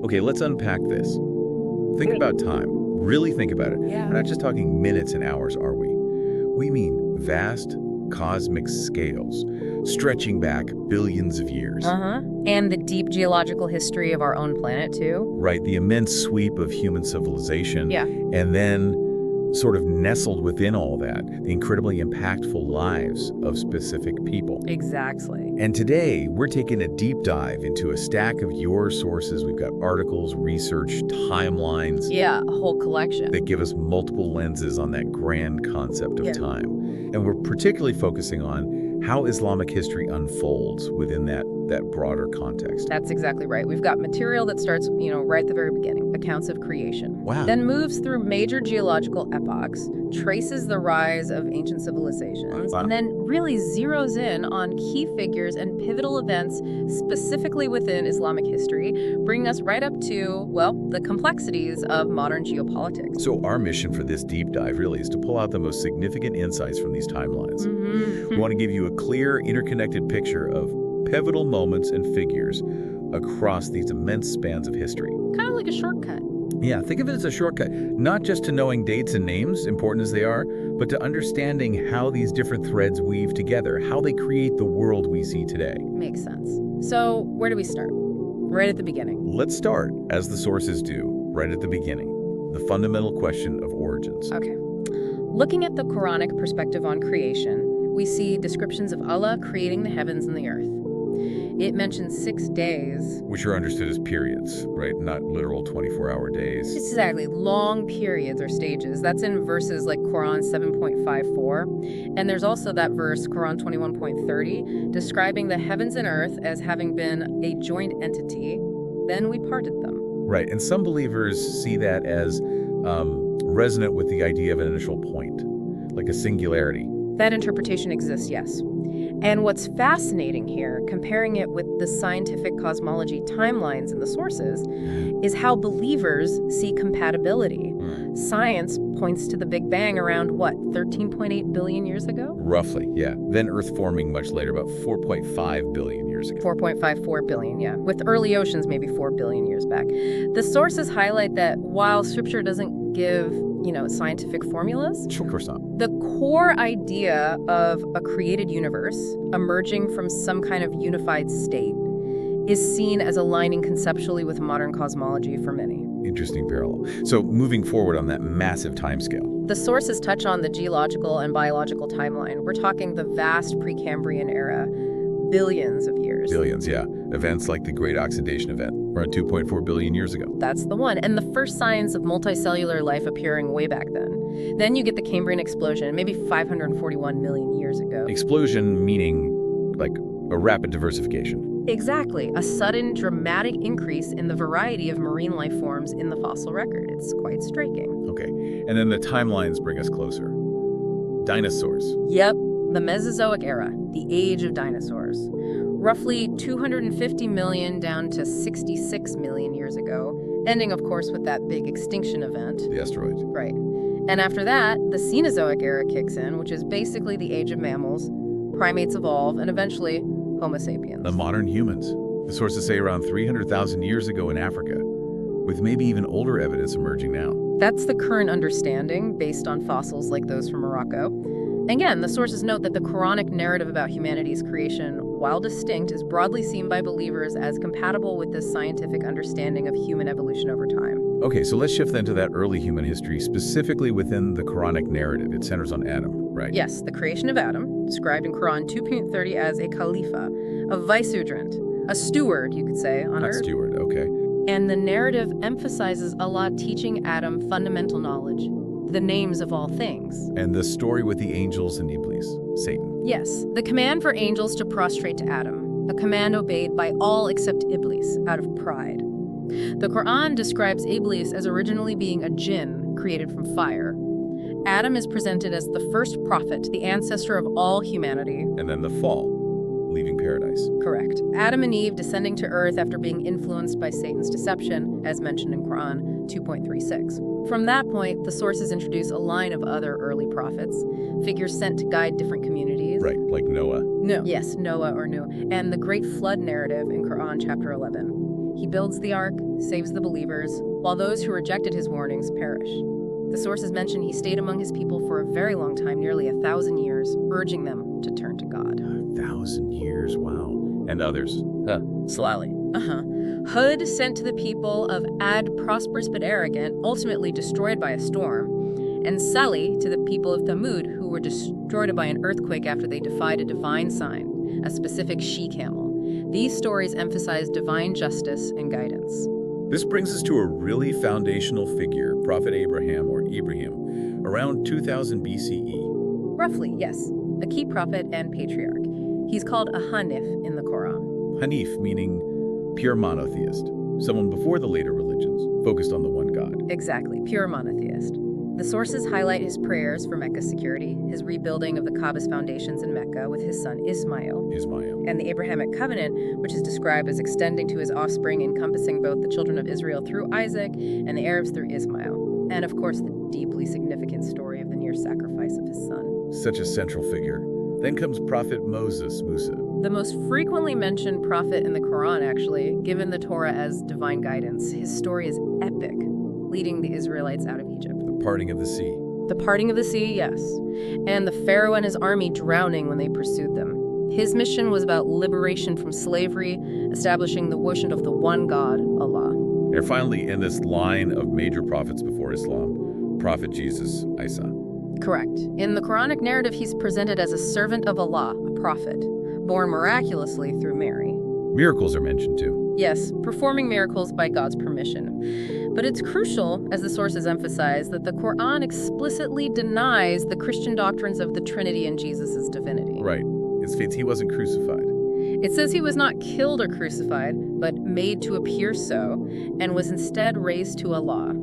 Okay, let's unpack this. Think about time. Really think about it. Yeah. We're not just talking minutes and hours, are we? We mean vast cosmic scales, stretching back billions of years. And the deep geological history of our own planet, too. Right, the immense sweep of human civilization. Yeah. And then sort of nestled within all that, the incredibly impactful lives of specific people. Exactly. And today, we're taking a deep dive into a stack of your sources. We've got articles, research, timelines. Yeah, a whole collection. That give us multiple lenses on that grand concept of time. And we're particularly focusing on how Islamic history unfolds within that broader context. That's exactly right. We've got material that starts, right at the very beginning, accounts of creation. Wow. Then moves through major geological epochs, traces the rise of ancient civilizations, Wow. and then really zeroes in on key figures and pivotal events specifically within Islamic history, bringing us right up to, well, the complexities of modern geopolitics. So our mission for this deep dive really is to pull out the most significant insights from these timelines. We want to give you a clear, interconnected picture of pivotal moments and figures across these immense spans of history. Kind of like a shortcut. Yeah, think of it as a shortcut, not just to knowing dates and names, important as they are, but to understanding how these different threads weave together, how they create the world we see today. Makes sense. So where do we start? Right at the beginning. Let's start, as the sources do, right at the beginning, the fundamental question of origins. Okay. Looking at the Quranic perspective on creation, we see descriptions of Allah creating the heavens and the earth. It mentions 6 days. Which are understood as periods, right? Not literal 24-hour days. Exactly. Long periods or stages. That's in verses like Quran 7.54. And there's also that verse, Quran 21.30, describing the heavens and earth as having been a joint entity. Then we parted them. Right. And some believers see that as resonant with the idea of an initial point, like a singularity. That interpretation exists, yes. And what's fascinating here, comparing it with the scientific cosmology timelines in the sources, is how believers see compatibility. Science points to the Big Bang around, 13.8 billion years ago? Roughly, yeah. Then Earth forming much later, about 4.5 billion years ago. 4.54 billion, yeah. With early oceans maybe 4 billion years back. The sources highlight that while Scripture doesn't give, scientific formulas, Of course not. the core idea of a created universe emerging from some kind of unified state is seen as aligning conceptually with modern cosmology for many. Interesting parallel. So moving forward on that massive timescale. The sources touch on the geological and biological timeline. We're talking the vast Precambrian era, billions of years. Billions, yeah. Events like the Great Oxidation Event, around 2.4 billion years ago. That's the one. And the first signs of multicellular life appearing way back then. Then you get the Cambrian explosion, maybe 541 million years ago. Explosion meaning like a rapid diversification. Exactly. A sudden, dramatic increase in the variety of marine life forms in the fossil record. It's quite striking. Okay. And then the timelines bring us closer. Dinosaurs. Yep. The Mesozoic era, the age of dinosaurs. Roughly 250 million down to 66 million years ago, ending, of course, with that big extinction event. The asteroid. Right. And after that, the Cenozoic era kicks in, which is basically the age of mammals. Primates evolve, and eventually, Homo sapiens. The modern humans. The sources say around 300,000 years ago in Africa, with maybe even older evidence emerging now. That's the current understanding, based on fossils like those from Morocco. Again, the sources note that the Quranic narrative about humanity's creation, while distinct, is broadly seen by believers as compatible with this scientific understanding of human evolution over time. Okay, so let's shift then to that early human history, specifically within the Quranic narrative. It centers on Adam, right? Yes, the creation of Adam, described in Quran 2.30 as a Khalifa, a vicegerent, a steward, you could say, on Not earth. steward, okay. And the narrative emphasizes Allah teaching Adam fundamental knowledge, the names of all things. And the story with the angels and Iblis, Satan. Yes, the command for angels to prostrate to Adam, a command obeyed by all except Iblis out of pride. The Quran describes Iblis as originally being a jinn created from fire. Adam is presented as the first prophet, the ancestor of all humanity. And then the fall, leaving paradise. Correct. Adam and Eve descending to earth after being influenced by Satan's deception, as mentioned in Quran 2.36. From that point, the sources introduce a line of other early prophets, figures sent to guide different communities. Right, like Noah. No. Yes, Noah or Noah. And the Great Flood narrative in Quran chapter 11. He builds the ark, saves the believers, while those who rejected his warnings perish. The sources mention he stayed among his people for a very long time, nearly 1,000 years, urging them to turn to God. 1,000 years, wow. And others? Slyly. Hud sent to the people of Ad, prosperous but arrogant, ultimately destroyed by a storm, and Salih to the people of Thamud, who were destroyed by an earthquake after they defied a divine sign, a specific she-camel. These stories emphasize divine justice and guidance. This brings us to a really foundational figure, Prophet Abraham or Ibrahim, around 2000 BCE. Roughly, yes. A key prophet and patriarch. He's called a Hanif in the Quran. Hanif meaning pure monotheist, someone before the later religions, focused on the one God. Exactly, pure monotheist. The sources highlight his prayers for Mecca's security, his rebuilding of the Kaaba's foundations in Mecca with his son Ismail, and the Abrahamic covenant, which is described as extending to his offspring, encompassing both the children of Israel through Isaac and the Arabs through Ismail. And of course, the deeply significant story of the near sacrifice of his son. Such a central figure. Then comes Prophet Musa. The most frequently mentioned prophet in the Quran, actually, given the Torah as divine guidance. His story is epic, leading the Israelites out of Egypt. The parting of the sea. The parting of the sea, yes. And the Pharaoh and his army drowning when they pursued them. His mission was about liberation from slavery, establishing the worship of the one God, Allah. And finally, in this line of major prophets before Islam, Prophet Jesus, Isa. Correct. In the Quranic narrative, he's presented as a servant of Allah, a prophet, born miraculously through Mary. Miracles are mentioned too. Yes, performing miracles by God's permission. But it's crucial, as the sources emphasize, that the Quran explicitly denies the Christian doctrines of the Trinity and Jesus' divinity. Right. It states he wasn't crucified. It says he was not killed or crucified, but made to appear so, and was instead raised to Allah.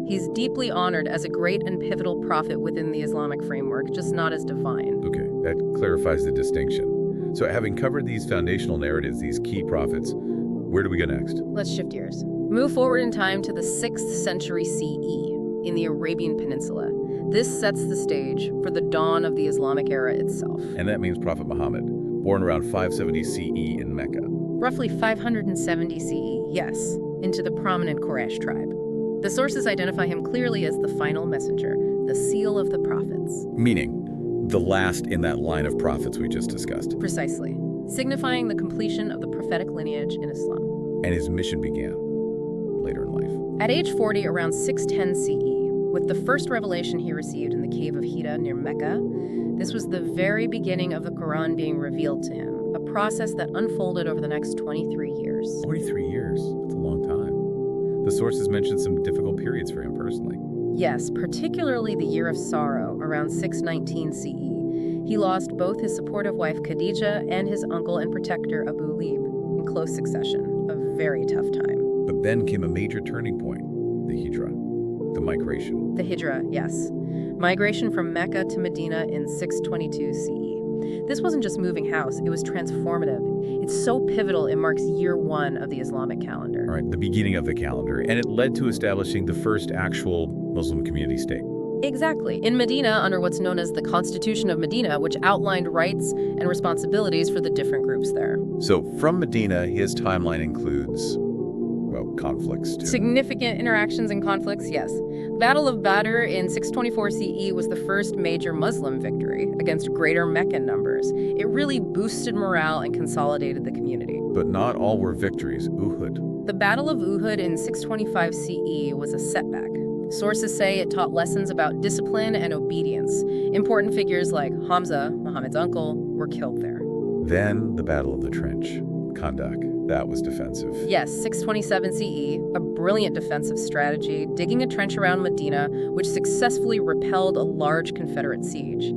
He's deeply honored as a great and pivotal prophet within the Islamic framework, just not as divine. Okay, that clarifies the distinction. So having covered these foundational narratives, these key prophets, where do we go next? Let's shift gears. Move forward in time to the 6th century CE in the Arabian Peninsula. This sets the stage for the dawn of the Islamic era itself. And that means Prophet Muhammad, born around 570 CE in Mecca. Roughly 570 CE, yes, into the prominent Quraysh tribe. The sources identify him clearly as the final messenger, the seal of the prophets. Meaning, the last in that line of prophets we just discussed. Precisely, signifying the completion of the prophetic lineage in Islam. And his mission began later in life. At age 40, around 610 CE, with the first revelation he received in the cave of Hira near Mecca, this was the very beginning of the Quran being revealed to him, a process that unfolded over the next 23 years. 23 years? That's a long time. The sources mention some difficult periods for him personally. Yes, particularly the year of sorrow, around 619 CE. He lost both his supportive wife Khadija and his uncle and protector Abu Lib in close succession, a very tough time. But then came a major turning point, the Hijra, the migration. The Hijra, yes. Migration from Mecca to Medina in 622 CE. This wasn't just moving house, it was transformative. It's so pivotal it marks year 1 of the Islamic calendar. All right, the beginning of the calendar, and it led to establishing the first actual Muslim community state. Exactly. In Medina, under what's known as the Constitution of Medina, which outlined rights and responsibilities for the different groups there. So from Medina, his timeline includes, well, conflicts too. Significant interactions and conflicts, yes. Battle of Badr in 624 CE was the first major Muslim victory against greater Meccan numbers. It really boosted morale and consolidated the community. But not all were victories. Uhud. The Battle of Uhud in 625 CE was a setback. Sources say it taught lessons about discipline and obedience. Important figures like Hamza, Muhammad's uncle, were killed there. Then the Battle of the Trench, Khandak. That was defensive. Yes, 627 CE, a brilliant defensive strategy, digging a trench around Medina, which successfully repelled a large Confederate siege.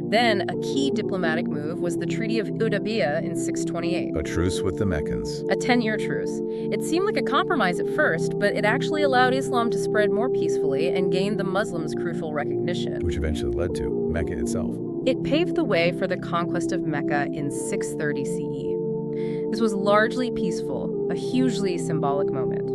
Then, a key diplomatic move was the Treaty of Hudaybiyah in 628. A truce with the Meccans. A 10-year truce. It seemed like a compromise at first, but it actually allowed Islam to spread more peacefully and gain the Muslims crucial recognition. Which eventually led to Mecca itself. It paved the way for the conquest of Mecca in 630 CE. This was largely peaceful, a hugely symbolic moment.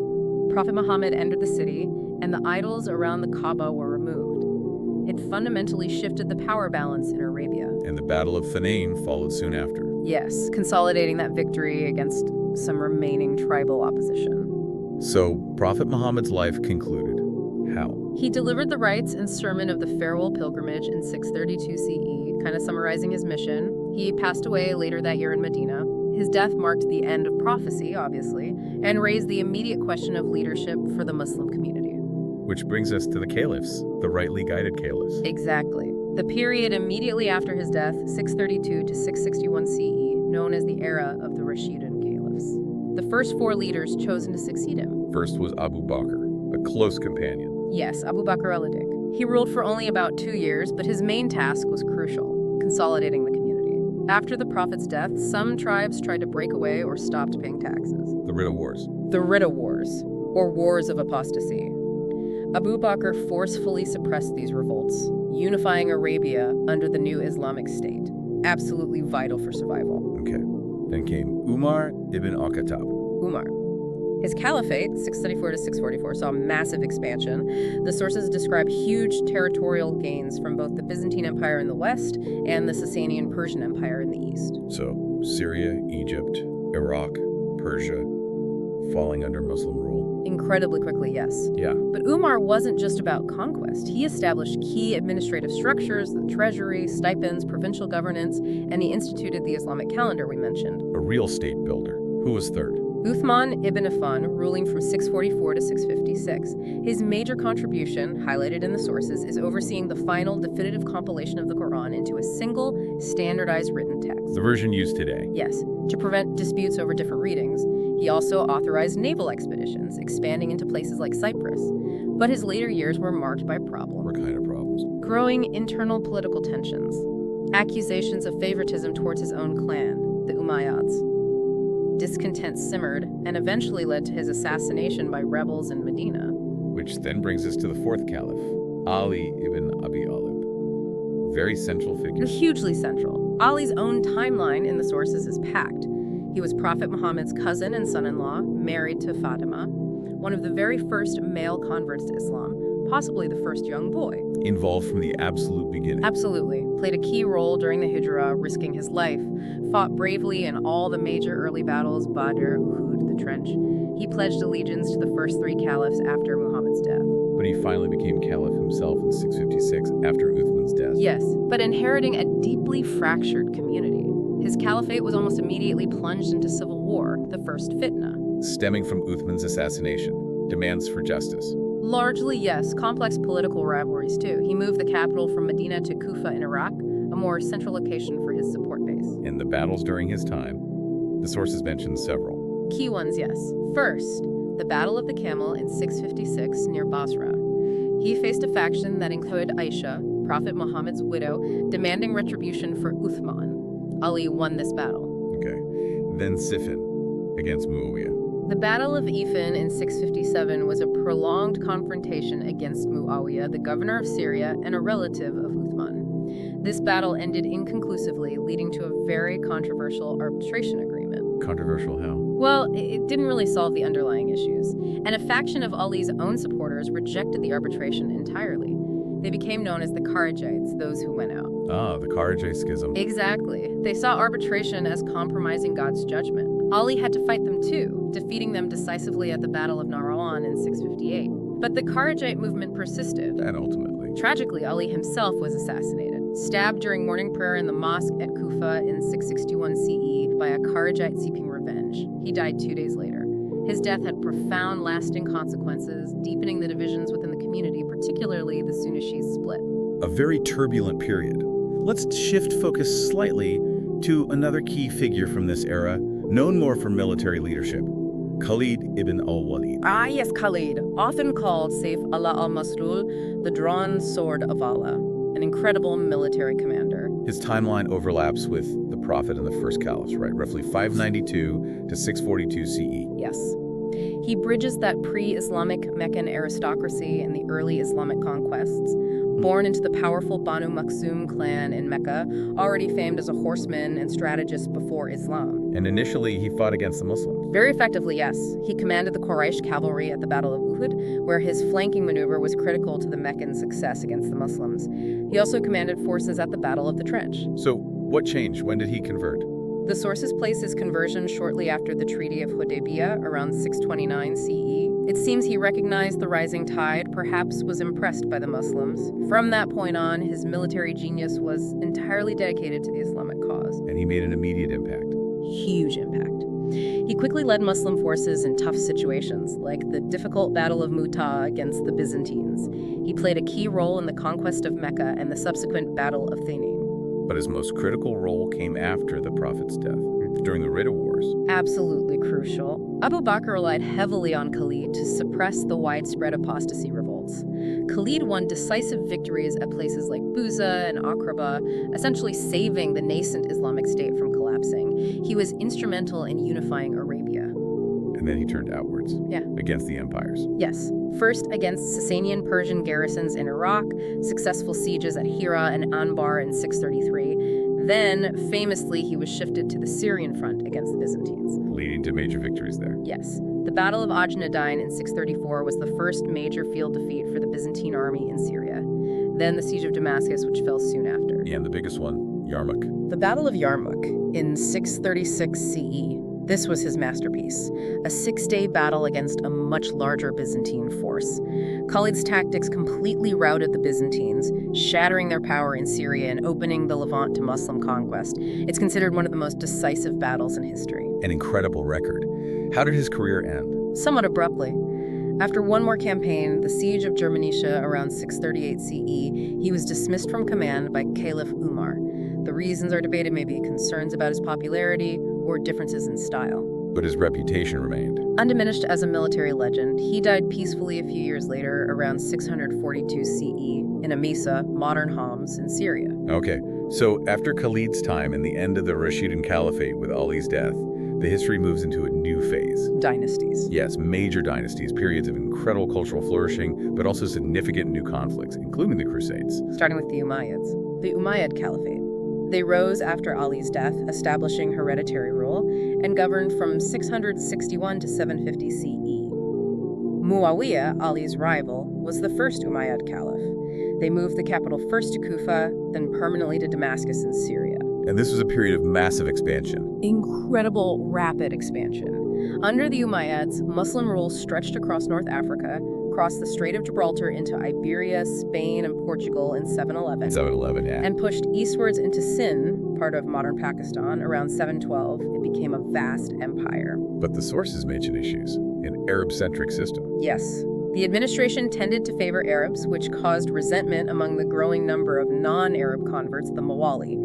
Prophet Muhammad entered the city, and the idols around the Kaaba were removed. It fundamentally shifted the power balance in Arabia. And the Battle of Hunayn followed soon after. Yes, consolidating that victory against some remaining tribal opposition. So, Prophet Muhammad's life concluded. How? He delivered the rites and sermon of the farewell pilgrimage in 632 CE, kind of summarizing his mission. He passed away later that year in Medina. His death marked the end of prophecy, obviously, and raised the immediate question of leadership for the Muslim community. Which brings us to the caliphs, the rightly guided caliphs. Exactly. The period immediately after his death, 632 to 661 CE, known as the era of the Rashidun caliphs. The first four leaders chosen to succeed him. First was Abu Bakr, a close companion. Yes, Abu Bakr al-Siddiq. He ruled for only about 2 years, but his main task was crucial, consolidating the community. After the Prophet's death, some tribes tried to break away or stopped paying taxes. The Ridda Wars. The Ridda Wars, or Wars of Apostasy. Abu Bakr forcefully suppressed these revolts, unifying Arabia under the new Islamic State. Absolutely vital for survival. Okay. Then came Umar ibn al-Khattab. Umar. His caliphate, 634 to 644, saw massive expansion. The sources describe huge territorial gains from both the Byzantine Empire in the west and the Sasanian Persian Empire in the east. So, Syria, Egypt, Iraq, Persia, falling under Muslim rule. Incredibly quickly, yes. Yeah. But Umar wasn't just about conquest. He established key administrative structures, the treasury, stipends, provincial governance, and he instituted the Islamic calendar we mentioned. A real state builder. Who was third? Uthman ibn Affan, ruling from 644 to 656. His major contribution, highlighted in the sources, is overseeing the final definitive compilation of the Quran into a single, standardized written text. The version used today. Yes, to prevent disputes over different readings. He also authorized naval expeditions, expanding into places like Cyprus. But his later years were marked by problems. What kind of problems? Growing internal political tensions, accusations of favoritism towards his own clan, the Umayyads. Discontent simmered and eventually led to his assassination by rebels in Medina. Which then brings us to the fourth caliph, Ali ibn Abi Talib. Very central figure. Hugely central. Ali's own timeline in the sources is packed. He was Prophet Muhammad's cousin and son-in-law, married to Fatima, one of the very first male converts to Islam, possibly the first young boy. Involved from the absolute beginning. Absolutely. Played a key role during the Hijrah, risking his life. Fought bravely in all the major early battles, Badr, Uhud, the Trench. He pledged allegiance to the first three caliphs after Muhammad's death. But he finally became caliph himself in 656 after Uthman's death. Yes, but inheriting a deeply fractured community. His caliphate was almost immediately plunged into civil war, the first fitna. Stemming from Uthman's assassination. Demands for justice. Largely, yes. Complex political rivalries, too. He moved the capital from Medina to Kufa in Iraq, a more central location for his support base. In the battles during his time, the sources mention several. Key ones, yes. First, the Battle of the Camel in 656 near Basra. He faced a faction that included Aisha, Prophet Muhammad's widow, demanding retribution for Uthman. Ali won this battle. Okay. Then Siffin against Muawiyah. The Battle of Ifin in 657 was a prolonged confrontation against Muawiyah, the governor of Syria and a relative of Uthman. This battle ended inconclusively, leading to a very controversial arbitration agreement. Controversial how? Well, it didn't really solve the underlying issues, and a faction of Ali's own supporters rejected the arbitration entirely. They became known as the Kharijites, those who went out. Ah, the Kharijite schism. Exactly. They saw arbitration as compromising God's judgment. Ali had to fight them too, defeating them decisively at the Battle of Nahrawan in 658. But the Kharijite movement persisted. And ultimately. Tragically, Ali himself was assassinated, stabbed during morning prayer in the mosque at Kufa in 661 CE by a Kharijite seeking revenge. He died 2 days later. His death had profound, lasting consequences, deepening the divisions within the community, particularly the Sunni-Shia split. A very turbulent period. Let's shift focus slightly to another key figure from this era, known more for military leadership, Khalid ibn al-Walid. Ah, yes, Khalid, often called Saif Allah al-Maslul, the drawn sword of Allah, an incredible military commander. His timeline overlaps with the Prophet and the first caliphs, right? Roughly 592 to 642 CE. Yes. He bridges that pre-Islamic Meccan aristocracy and the early Islamic conquests. Born into the powerful Banu Makhzum clan in Mecca, already famed as a horseman and strategist before Islam. And initially, he fought against the Muslims. Very effectively, yes. He commanded the Quraysh cavalry at the Battle of Uhud, where his flanking maneuver was critical to the Meccan success against the Muslims. He also commanded forces at the Battle of the Trench. So, what changed? When did he convert? The sources place his conversion shortly after the Treaty of Hudaybiyah, around 629 CE. It seems he recognized the rising tide, perhaps was impressed by the Muslims. From that point on, his military genius was entirely dedicated to the Islamic cause. And he made an immediate impact. Huge impact. He quickly led Muslim forces in tough situations, like the difficult Battle of Mu'tah against the Byzantines. He played a key role in the conquest of Mecca and the subsequent Battle of Hunayn. But his most critical role came after the Prophet's death, during the Ridda Wars. Absolutely crucial. Abu Bakr relied heavily on Khalid to suppress the widespread apostasy revolts. Khalid won decisive victories at places like Buza and Aqraba, essentially saving the nascent Islamic State from collapsing. He was instrumental in unifying Arabia. And then he turned outwards. Yeah. Against the empires. Yes. First against Sasanian Persian garrisons in Iraq, successful sieges at Hira and Anbar in 633. Then, famously, he was shifted to the Syrian front against the Byzantines. Leading to major victories there. Yes. The Battle of Ajnadayn in 634 was the first major field defeat for the Byzantine army in Syria. Then the Siege of Damascus, which fell soon after. And the biggest one, Yarmouk. The Battle of Yarmouk in 636 CE. This was his masterpiece, a 6-day battle against a much larger Byzantine force. Khalid's tactics completely routed the Byzantines, shattering their power in Syria and opening the Levant to Muslim conquest. It's considered one of the most decisive battles in history. An incredible record. How did his career end? Somewhat abruptly. After one more campaign, the Siege of Germanisha around 638 CE, he was dismissed from command by Caliph Umar. The reasons are debated, maybe concerns about his popularity or differences in style. But his reputation remained. Undiminished as a military legend, he died peacefully a few years later, around 642 CE, in Emesa, modern Homs, in Syria. Okay, so after Khalid's time and the end of the Rashidun Caliphate with Ali's death, the history moves into a new phase. Dynasties. Yes, major dynasties, periods of incredible cultural flourishing, but also significant new conflicts, including the Crusades. Starting with the Umayyads. The Umayyad Caliphate. They rose after Ali's death, establishing hereditary rule, and governed from 661 to 750 CE. Muawiyah, Ali's rival, was the first Umayyad Caliph. They moved the capital first to Kufa, then permanently to Damascus in Syria. And this was a period of massive expansion. Incredible, rapid expansion. Under the Umayyads, Muslim rule stretched across North Africa, crossed the Strait of Gibraltar into Iberia, Spain, and Portugal in 711. 711, yeah. And pushed eastwards into Sindh, part of modern Pakistan, around 712. It became a vast empire. But the sources mention issues, an Arab-centric system. Yes. The administration tended to favor Arabs, which caused resentment among the growing number of non-Arab converts, the Mawali.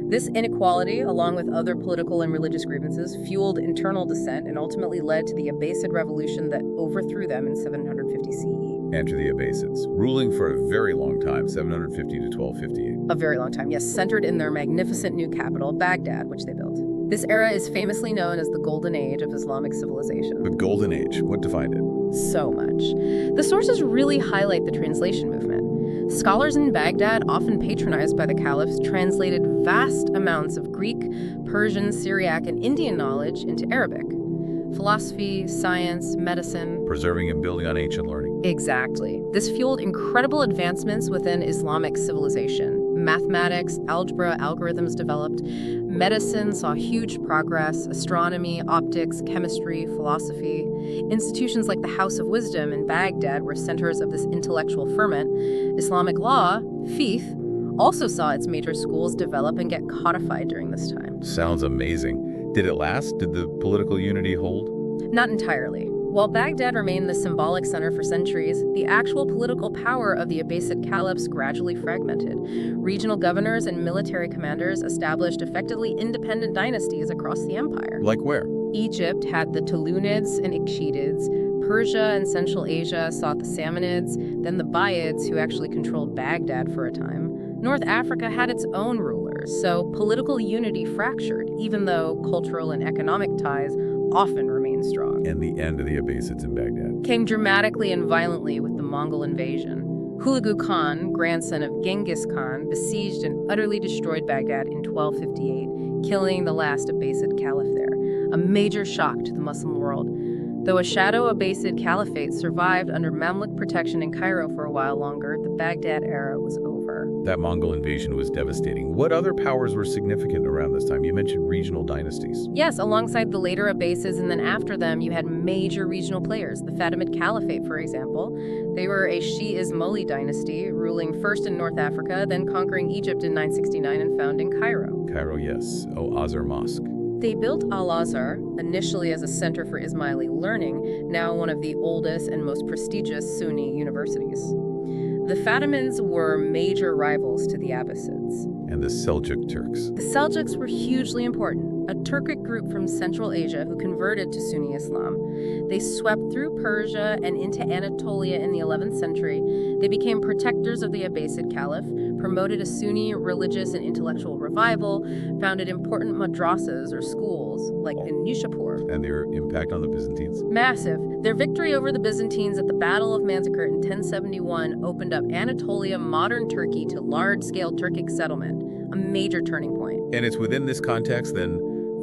This inequality, along with other political and religious grievances, fueled internal dissent and ultimately led to the Abbasid revolution that overthrew them in 750 CE. Enter the Abbasids, ruling for a very long time, 750 to 1258. A very long time, yes, centered in their magnificent new capital, Baghdad, which they built. This era is famously known as the Golden Age of Islamic civilization. The Golden Age, what defined it? So much. The sources really highlight the translation movement. Scholars in Baghdad, often patronized by the caliphs, translated vast amounts of Greek, Persian, Syriac, and Indian knowledge into Arabic. Philosophy, science, medicine. Preserving and building on ancient learning. Exactly. This fueled incredible advancements within Islamic civilization. Mathematics, algebra, algorithms developed. Medicine saw huge progress. Astronomy, optics, chemistry, philosophy. Institutions like the House of Wisdom in Baghdad were centers of this intellectual ferment. Islamic law, fiqh, also saw its major schools develop and get codified during this time. Sounds amazing. Did it last? Did the political unity hold? Not entirely. While Baghdad remained the symbolic center for centuries, the actual political power of the Abbasid caliphs gradually fragmented. Regional governors and military commanders established effectively independent dynasties across the empire. Like where? Egypt had the Tulunids and Ikhshidids. Persia and Central Asia sought the Samanids, then the Buyids, who actually controlled Baghdad for a time. North Africa had its own rulers, so political unity fractured, even though cultural and economic ties often remained strong. And the end of the Abbasids in Baghdad Came dramatically and violently with the Mongol invasion. Hulagu Khan, grandson of Genghis Khan, besieged and utterly destroyed Baghdad in 1258, killing the last Abbasid caliph there, a major shock to the Muslim world. Though a shadow Abbasid caliphate survived under Mamluk protection in Cairo for a while longer, the Baghdad era was over. That Mongol invasion was devastating. What other powers were significant around this time? You mentioned regional dynasties. Yes, alongside the later Abbasids, and then after them, you had major regional players. The Fatimid Caliphate, for example. They were a Shi-Ismaili dynasty, ruling first in North Africa, then conquering Egypt in 969 and founding Cairo. Cairo, yes. Azhar Mosque. They built Al-Azhar, initially as a center for Ismaili learning, now one of the oldest and most prestigious Sunni universities. The Fatimids were major rivals to the Abbasids. And the Seljuk Turks. The Seljuks were hugely important, a Turkic group from Central Asia who converted to Sunni Islam. They swept through Persia and into Anatolia in the 11th century. They became protectors of the Abbasid Caliph, promoted a Sunni religious and intellectual revival, founded important madrasas or schools, like in Nishapur. And their impact on the Byzantines? Massive. Their victory over the Byzantines at the Battle of Manzikert in 1071 opened up Anatolia, modern Turkey, to large-scale Turkic settlement, a major turning point. And it's within this context, then,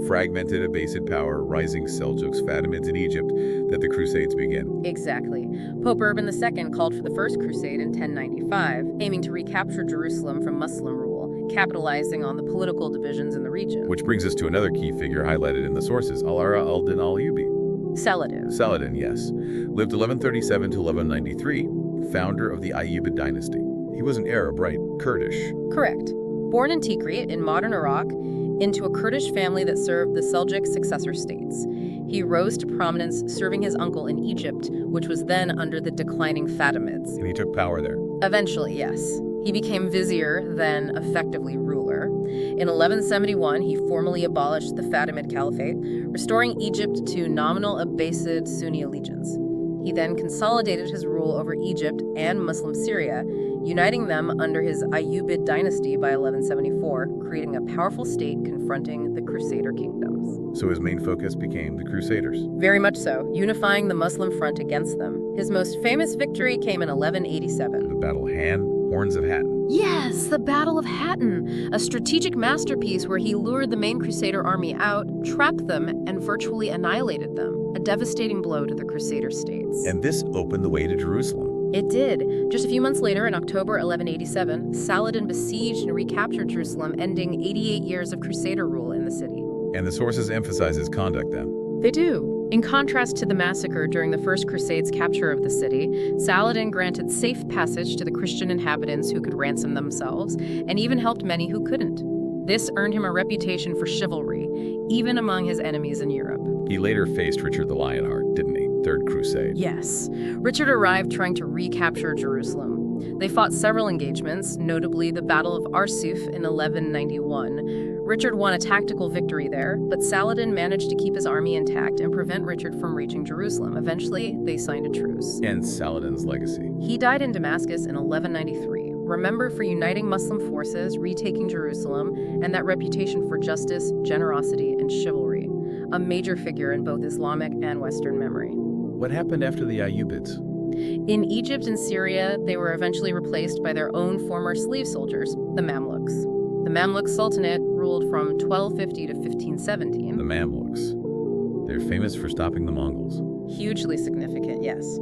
fragmented Abbasid power, rising Seljuks, Fatimids in Egypt, that the Crusades begin. Exactly. Pope Urban II called for the First Crusade in 1095, aiming to recapture Jerusalem from Muslim rule, capitalizing on the political divisions in the region. Which brings us to another key figure highlighted in the sources, Alara al-Din al-Ayyubi. Saladin. Saladin, yes. Lived 1137 to 1193, founder of the Ayyubid dynasty. He was an Arab, right? Kurdish. Correct. Born in Tikrit, in modern Iraq, into a Kurdish family that served the Seljuk successor states. He rose to prominence serving his uncle in Egypt, which was then under the declining Fatimids. And he took power there. Eventually, yes. He became vizier, then effectively ruler. In 1171, he formally abolished the Fatimid Caliphate, restoring Egypt to nominal Abbasid Sunni allegiance. He then consolidated his rule over Egypt and Muslim Syria, uniting them under his Ayyubid dynasty by 1174, creating a powerful state confronting the Crusader kingdoms. So his main focus became the Crusaders. Very much so, unifying the Muslim front against them. His most famous victory came in 1187. The Battle of Horns of Hattin. Yes, the Battle of Hattin, a strategic masterpiece where he lured the main Crusader army out, trapped them, and virtually annihilated them. A devastating blow to the Crusader states. And this opened the way to Jerusalem. It did. Just a few months later, in October 1187, Saladin besieged and recaptured Jerusalem, ending 88 years of Crusader rule in the city. And the sources emphasize his conduct then. They do. In contrast to the massacre during the First Crusade's capture of the city, Saladin granted safe passage to the Christian inhabitants who could ransom themselves, and even helped many who couldn't. This earned him a reputation for chivalry, even among his enemies in Europe. He later faced Richard the Lionheart, didn't he? Third Crusade. Yes. Richard arrived trying to recapture Jerusalem. They fought several engagements, notably the Battle of Arsuf in 1191. Richard won a tactical victory there, but Saladin managed to keep his army intact and prevent Richard from reaching Jerusalem. Eventually, they signed a truce. And Saladin's legacy. He died in Damascus in 1193, remembered for uniting Muslim forces, retaking Jerusalem, and that reputation for justice, generosity, and chivalry. A major figure in both Islamic and Western memory. What happened after the Ayyubids? In Egypt and Syria, they were eventually replaced by their own former slave soldiers, the Mamluks. The Mamluk Sultanate ruled from 1250 to 1517. The Mamluks. They're famous for stopping the Mongols. Hugely significant, yes.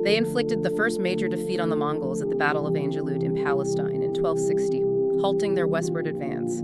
They inflicted the first major defeat on the Mongols at the Battle of Ain Jalut in Palestine in 1260, halting their westward advance.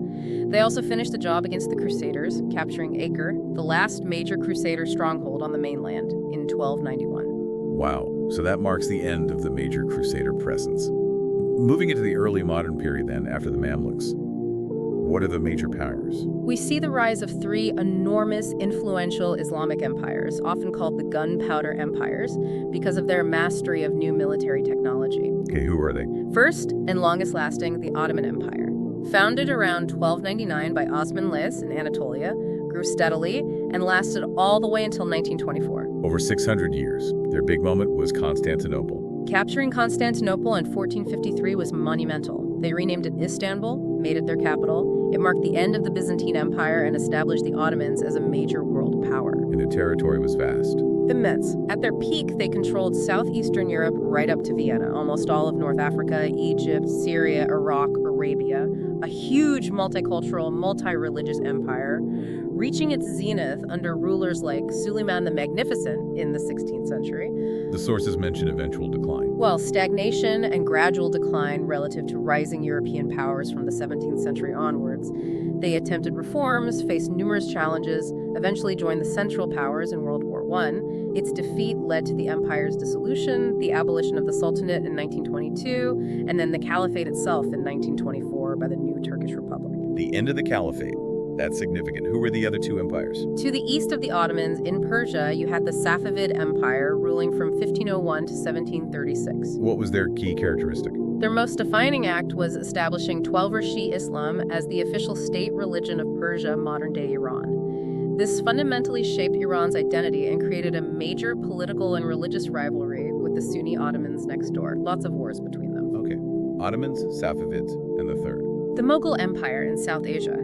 They also finished the job against the Crusaders, capturing Acre, the last major Crusader stronghold on the mainland, in 1291. Wow, so that marks the end of the major Crusader presence. Moving into the early modern period then, after the Mamluks, what are the major powers? We see the rise of three enormous, influential Islamic empires, often called the Gunpowder Empires, because of their mastery of new military technology. Okay, who are they? First, and longest lasting, the Ottoman Empire. Founded around 1299 by Osman Lis in Anatolia, grew steadily, and lasted all the way until 1924. Over 600 years. Their big moment was Constantinople. Capturing Constantinople in 1453 was monumental. They renamed it Istanbul, made it their capital. It marked the end of the Byzantine Empire and established the Ottomans as a major world power. And their territory was vast. Immense. At their peak, they controlled southeastern Europe right up to Vienna, almost all of North Africa, Egypt, Syria, Iraq, Arabia, a huge multicultural, multi-religious empire, reaching its zenith under rulers like Suleiman the Magnificent in the 16th century. The sources mention eventual decline. Well, stagnation and gradual decline relative to rising European powers from the 17th century onwards. They attempted reforms, faced numerous challenges, eventually joined the Central Powers in World War I. Its defeat led to the empire's dissolution, the abolition of the Sultanate in 1922, and then the Caliphate itself in 1924 by the new Turkish Republic. The end of the Caliphate. That's significant. Who were the other two empires? To the east of the Ottomans, in Persia, you had the Safavid Empire ruling from 1501 to 1736. What was their key characteristic? Their most defining act was establishing Twelver Shi Islam as the official state religion of Persia, modern-day Iran. This fundamentally shaped Iran's identity and created a major political and religious rivalry with the Sunni Ottomans next door. Lots of wars between them. Okay. Ottomans, Safavids, and the third. The Mughal Empire in South Asia,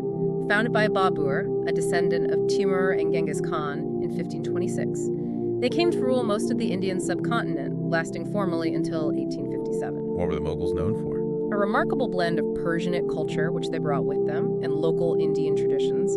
founded by Babur, a descendant of Timur and Genghis Khan, in 1526. They came to rule most of the Indian subcontinent, lasting formally until 1857. What were the Mughals known for? A remarkable blend of Persianate culture, which they brought with them, and local Indian traditions.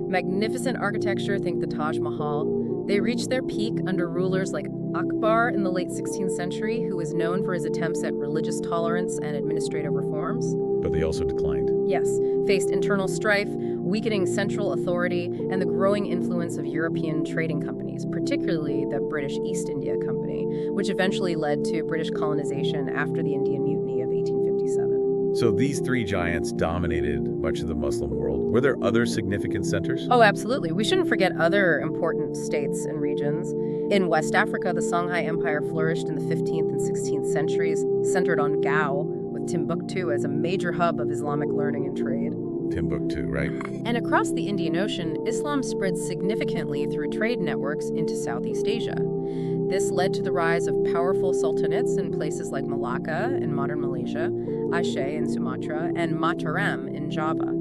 Magnificent architecture, think the Taj Mahal. They reached their peak under rulers like Akbar in the late 16th century, who was known for his attempts at religious tolerance and administrative reforms. But they also declined. Yes, faced internal strife, weakening central authority, and the growing influence of European trading companies, particularly the British East India Company, which eventually led to British colonization after the Indian Mutiny of 1857. So these three giants dominated much of the Muslim world. Were there other significant centers? Oh, absolutely. We shouldn't forget other important states and regions. In West Africa, the Songhai Empire flourished in the 15th and 16th centuries, centered on Gao, with Timbuktu as a major hub of Islamic learning and trade. Timbuktu, right? And across the Indian Ocean, Islam spread significantly through trade networks into Southeast Asia. This led to the rise of powerful sultanates in places like Malacca in modern Malaysia, Aceh in Sumatra, and Mataram in Java.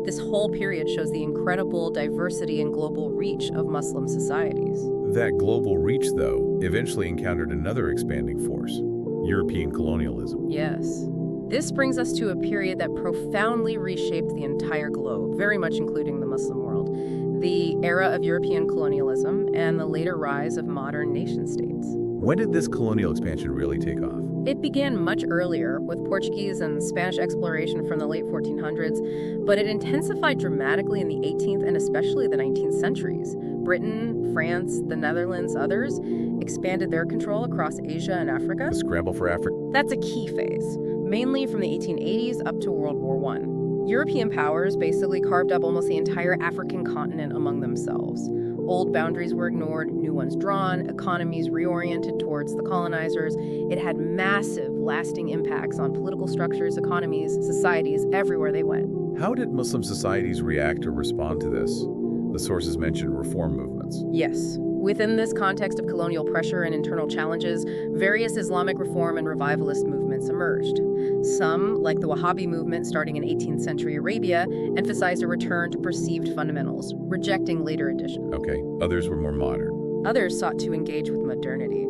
This whole period shows the incredible diversity and global reach of Muslim societies. That global reach, though, eventually encountered another expanding force: European colonialism. Yes. This brings us to a period that profoundly reshaped the entire globe, very much including the Muslim world. The era of European colonialism and the later rise of modern nation-states. When did this colonial expansion really take off? It began much earlier with Portuguese and Spanish exploration from the late 1400s, but it intensified dramatically in the 18th and especially the 19th centuries. Britain, France, the Netherlands, others expanded their control across Asia and Africa. The scramble for Africa? That's a key phase, mainly from the 1880s up to World War I. European powers basically carved up almost the entire African continent among themselves. Old boundaries were ignored, new ones drawn, economies reoriented towards the colonizers. It had massive, lasting impacts on political structures, economies, societies, everywhere they went. How did Muslim societies react or respond to this? The sources mentioned reform movements. Yes. Within this context of colonial pressure and internal challenges, various Islamic reform and revivalist movements emerged. Some, like the Wahhabi movement starting in 18th century Arabia, emphasized a return to perceived fundamentals, rejecting later additions. Okay, others were more modern. Others sought to engage with modernity.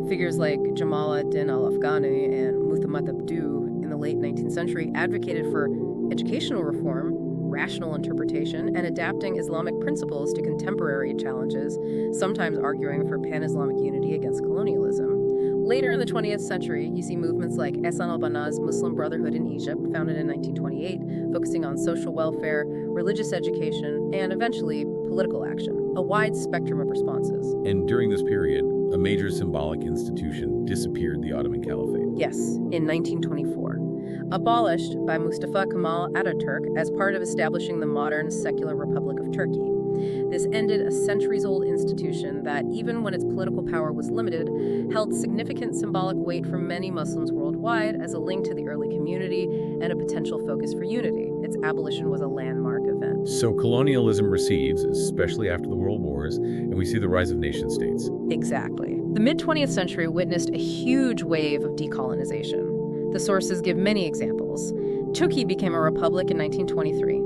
Figures like Jamal ad-Din al-Afghani and Muhammad Abdu in the late 19th century advocated for educational reform, rational interpretation, and adapting Islamic principles to contemporary challenges, sometimes arguing for pan-Islamic unity against colonialism. Later in the 20th century, you see movements like Ehsan al-Bannah's Muslim Brotherhood in Egypt, founded in 1928, focusing on social welfare, religious education, and eventually political action, a wide spectrum of responses. And during this period, a major symbolic institution disappeared: the Ottoman Caliphate. Yes, in 1924. Abolished by Mustafa Kemal Ataturk as part of establishing the modern secular Republic of Turkey. This ended a centuries-old institution that, even when its political power was limited, held significant symbolic weight for many Muslims worldwide as a link to the early community and a potential focus for unity. Its abolition was a landmark event. So colonialism recedes, especially after the World Wars, and we see the rise of nation-states. Exactly. The mid-20th century witnessed a huge wave of decolonization. The sources give many examples. Turkey became a republic in 1923.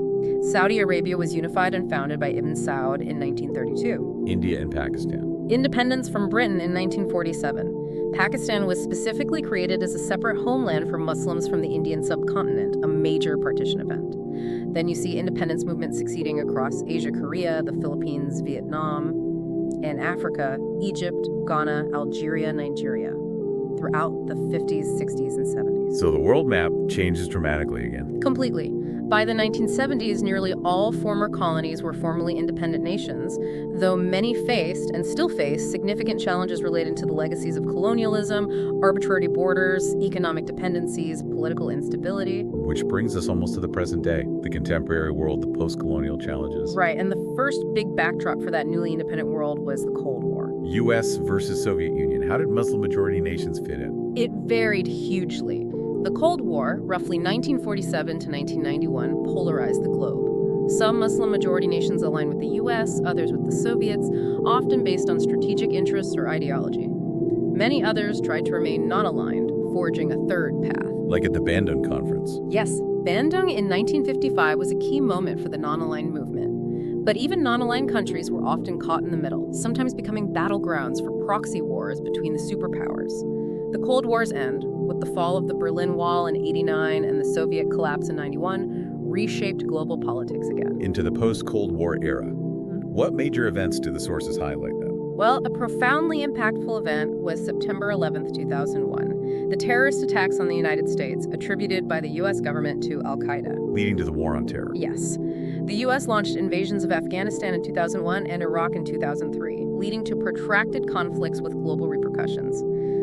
Saudi Arabia was unified and founded by Ibn Saud in 1932. India and Pakistan. Independence from Britain in 1947. Pakistan was specifically created as a separate homeland for Muslims from the Indian subcontinent, a major partition event. Then you see independence movements succeeding across Asia, Korea, the Philippines, Vietnam, and Africa, Egypt, Ghana, Algeria, Nigeria, throughout the 50s, 60s, and 70s. So the world map changes dramatically again. Completely. By the 1970s, nearly all former colonies were formally independent nations, though many faced, and still face, significant challenges related to the legacies of colonialism, arbitrary borders, economic dependencies, political instability. Which brings us almost to the present day, the contemporary world, the post-colonial challenges. Right, and the first big backdrop for that newly independent world was the Cold War. U.S. versus Soviet Union. How did Muslim-majority nations fit in? It varied hugely. The Cold War, roughly 1947 to 1991, polarized the globe. Some Muslim-majority nations aligned with the U.S., others with the Soviets, often based on strategic interests or ideology. Many others tried to remain non-aligned, forging a third path. Like at the Bandung Conference. Yes, Bandung in 1955 was a key moment for the non-aligned movement. But even non-aligned countries were often caught in the middle, sometimes becoming battlegrounds for proxy wars between the superpowers. The Cold War's end, with the fall of the Berlin Wall in '89 and the Soviet collapse in '91, reshaped global politics again. Into the post-Cold War era. What major events do the sources highlight, then? Well, a profoundly impactful event was September 11th, 2001, the terrorist attacks on the United States attributed by the U.S. government to al-Qaeda. Leading to the War on Terror. Yes. The U.S. launched invasions of Afghanistan in 2001 and Iraq in 2003, leading to protracted conflicts with global repercussions.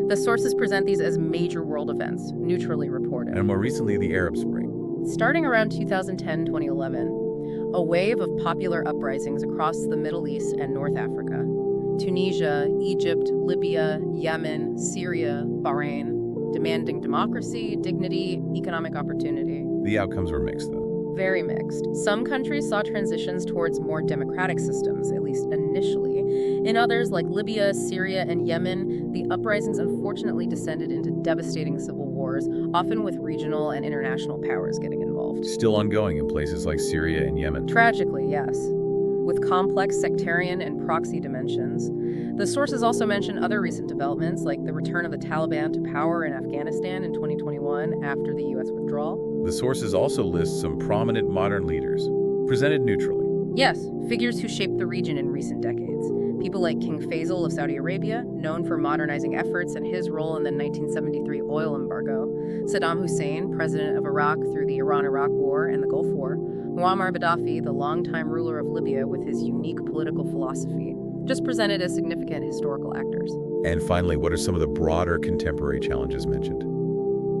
The sources present these as major world events, neutrally reported. And more recently, the Arab Spring. Starting around 2010-2011, a wave of popular uprisings across the Middle East and North Africa, Tunisia, Egypt, Libya, Yemen, Syria, Bahrain, demanding democracy, dignity, economic opportunity. The outcomes were mixed, though. Very mixed. Some countries saw transitions towards more democratic systems, at least initially. In others, like Libya, Syria, and Yemen, the uprisings unfortunately descended into devastating civil wars, often with regional and international powers getting involved. Still ongoing in places like Syria and Yemen. Tragically, yes. With complex sectarian and proxy dimensions. The sources also mention other recent developments, like the return of the Taliban to power in Afghanistan in 2021 after the U.S. withdrawal. The sources also list some prominent modern leaders, presented neutrally. Yes, figures who shaped the region in recent decades. People like King Faisal of Saudi Arabia, known for modernizing efforts and his role in the 1973 oil embargo. Saddam Hussein, president of Iraq through the Iran-Iraq War and the Gulf War. Muammar Gaddafi, the longtime ruler of Libya with his unique political philosophy, just presented as significant historical actors. And finally, what are some of the broader contemporary challenges mentioned?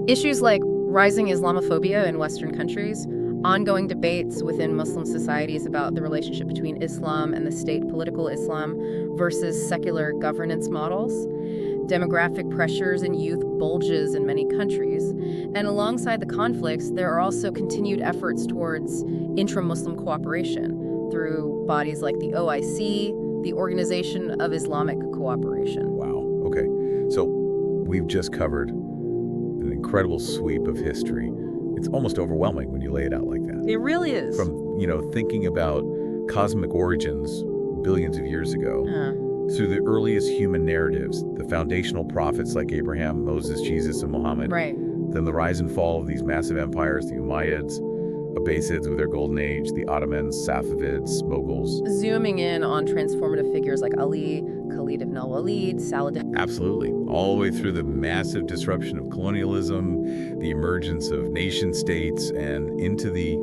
Issues like rising Islamophobia in Western countries, ongoing debates within Muslim societies about the relationship between Islam and the state political Islam versus secular governance models, demographic pressures and youth bulges in many countries, and alongside the conflicts, there are also continued efforts towards intra-Muslim cooperation through bodies like the OIC, the Organization of Islamic Cooperation. Wow. Okay. So we've just covered an incredible sweep of history. It's almost overwhelming when you lay it out like that. It really is. From, thinking about cosmic origins billions of years ago, through the earliest human narratives, the foundational prophets like Abraham, Moses, Jesus, and Muhammad. Right. Then the rise and fall of these massive empires, the Umayyads, Abbasids with their golden age, the Ottomans, Safavids, Mughals. Zooming in on transformative figures like Ali, Khalid ibn al-Walid, Saladin. Absolutely. All the way through the massive disruption of colonialism, the emergence of nation states, and into the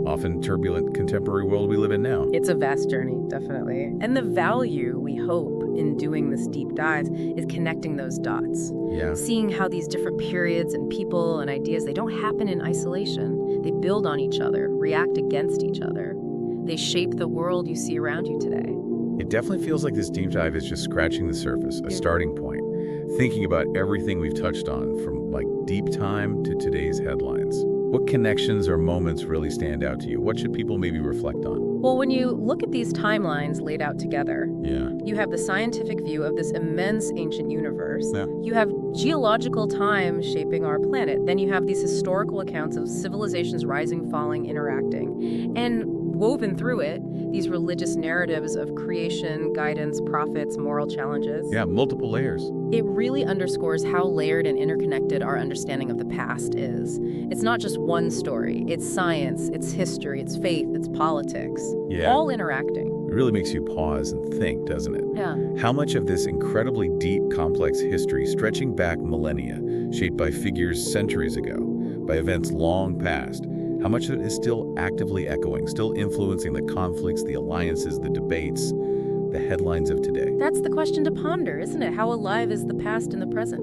often turbulent contemporary world we live in now. It's a vast journey, definitely. And the value, we hope, in doing this deep dive is connecting those dots. Yeah. Seeing how these different periods and people and ideas, they don't happen in isolation. They build on each other, react against each other. They shape the world you see around you today. It definitely feels like this deep dive is just scratching the surface, a starting point. Thinking about everything we've touched on, from deep time to today's headlines. What connections or moments really stand out to you? What should people maybe reflect on? Well, when you look at these timelines laid out together, you have the scientific view of this immense ancient universe. Yeah. You have geological time shaping our planet. Then you have these historical accounts of civilizations rising, falling, interacting. And woven through it, these religious narratives of creation, guidance, prophets, moral challenges. Yeah, multiple layers. It really underscores how layered and interconnected our understanding of the past is. It's not just one story. It's science, it's history, it's faith, it's politics. Yeah. All interacting. It really makes you pause and think, doesn't it? Yeah. How much of this incredibly deep, complex history, stretching back millennia, shaped by figures centuries ago, by events long past, how much of it is still actively echoing, still influencing the conflicts, the alliances, the debates, the headlines of today? That's the question to ponder, isn't it? How alive is the past in the present?